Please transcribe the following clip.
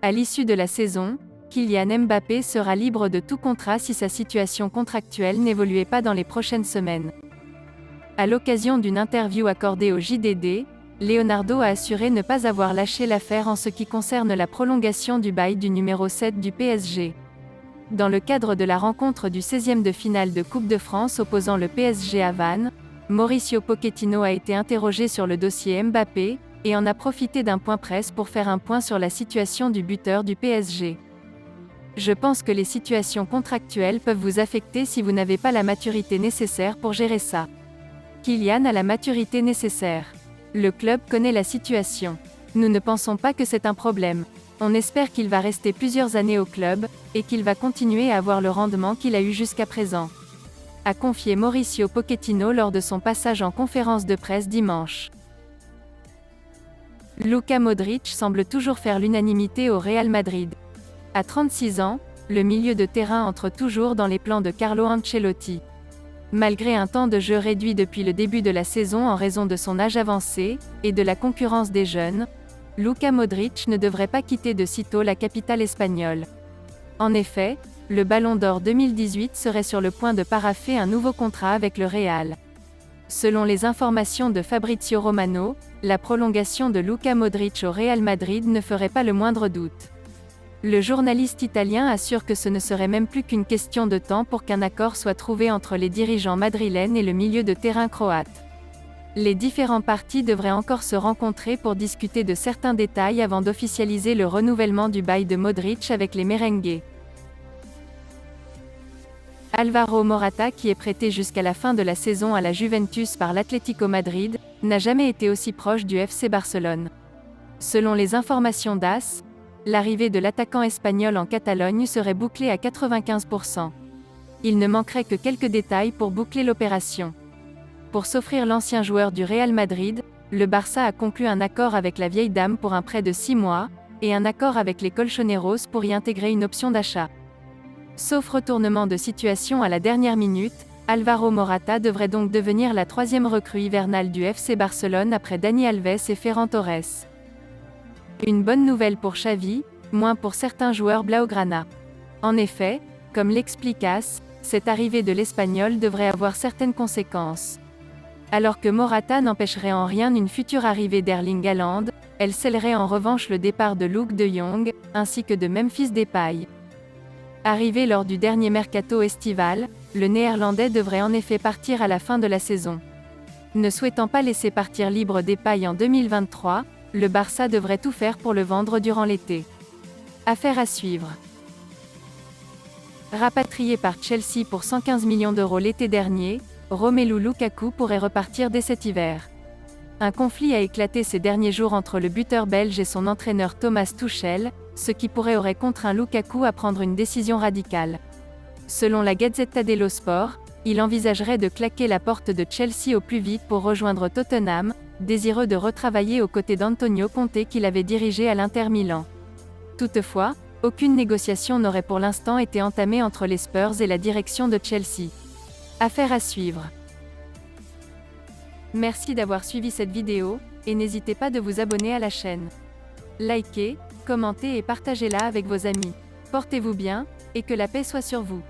À l'issue de la saison, Kylian Mbappé sera libre de tout contrat si sa situation contractuelle n'évoluait pas dans les prochaines semaines. À l'occasion d'une interview accordée au JDD, Leonardo a assuré ne pas avoir lâché l'affaire en ce qui concerne la prolongation du bail du numéro 7 du PSG. Dans le cadre de la rencontre du 16e de finale de Coupe de France opposant le PSG à Vannes, Mauricio Pochettino a été interrogé sur le dossier Mbappé, et en a profité d'un point presse pour faire un point sur la situation du buteur du PSG. Je pense que les situations contractuelles peuvent vous affecter si vous n'avez pas la maturité nécessaire pour gérer ça. Kylian a la maturité nécessaire. Le club connaît la situation. Nous ne pensons pas que c'est un problème. On espère qu'il va rester plusieurs années au club, et qu'il va continuer à avoir le rendement qu'il a eu jusqu'à présent, a confié Mauricio Pochettino lors de son passage en conférence de presse dimanche. Luka Modric semble toujours faire l'unanimité au Real Madrid. À 36 ans, le milieu de terrain entre toujours dans les plans de Carlo Ancelotti. Malgré un temps de jeu réduit depuis le début de la saison en raison de son âge avancé, et de la concurrence des jeunes, Luka Modric ne devrait pas quitter de sitôt la capitale espagnole. En effet, le Ballon d'Or 2018 serait sur le point de paraffer un nouveau contrat avec le Real. Selon les informations de Fabrizio Romano, la prolongation de Luka Modric au Real Madrid ne ferait pas le moindre doute. Le journaliste italien assure que ce ne serait même plus qu'une question de temps pour qu'un accord soit trouvé entre les dirigeants madrilènes et le milieu de terrain croate. Les différents partis devraient encore se rencontrer pour discuter de certains détails avant d'officialiser le renouvellement du bail de Modric avec les merengues. Alvaro Morata, qui est prêté jusqu'à la fin de la saison à la Juventus par l'Atlético Madrid, n'a jamais été aussi proche du FC Barcelone. Selon les informations d'AS, l'arrivée de l'attaquant espagnol en Catalogne serait bouclée à 95%. Il ne manquerait que quelques détails pour boucler l'opération. Pour s'offrir l'ancien joueur du Real Madrid, le Barça a conclu un accord avec la vieille dame pour un prêt de 6 mois, et un accord avec les Colchoneros pour y intégrer une option d'achat. Sauf retournement de situation à la dernière minute, Alvaro Morata devrait donc devenir la troisième recrue hivernale du FC Barcelone après Dani Alves et Ferran Torres. Une bonne nouvelle pour Xavi, moins pour certains joueurs blaugrana. En effet, comme l'explique AS, cette arrivée de l'Espagnol devrait avoir certaines conséquences. Alors que Morata n'empêcherait en rien une future arrivée d'Erling Haaland, elle scellerait en revanche le départ de Luuk de Jong, ainsi que de Memphis Depay. Arrivé lors du dernier mercato estival, le Néerlandais devrait en effet partir à la fin de la saison. Ne souhaitant pas laisser partir libre Depay en 2023, le Barça devrait tout faire pour le vendre durant l'été. Affaire à suivre. Rapatrié par Chelsea pour 115 millions d'euros l'été dernier, Romelu Lukaku pourrait repartir dès cet hiver. Un conflit a éclaté ces derniers jours entre le buteur belge et son entraîneur Thomas Tuchel, ce qui aurait contraint Lukaku à prendre une décision radicale. Selon la Gazzetta dello Sport, il envisagerait de claquer la porte de Chelsea au plus vite pour rejoindre Tottenham, désireux de retravailler aux côtés d'Antonio Conte qu'il avait dirigé à l'Inter Milan. Toutefois, aucune négociation n'aurait pour l'instant été entamée entre les Spurs et la direction de Chelsea. Affaire à suivre. Merci d'avoir suivi cette vidéo, et n'hésitez pas de vous abonner à la chaîne. Likez, commentez et partagez-la avec vos amis. Portez-vous bien, et que la paix soit sur vous.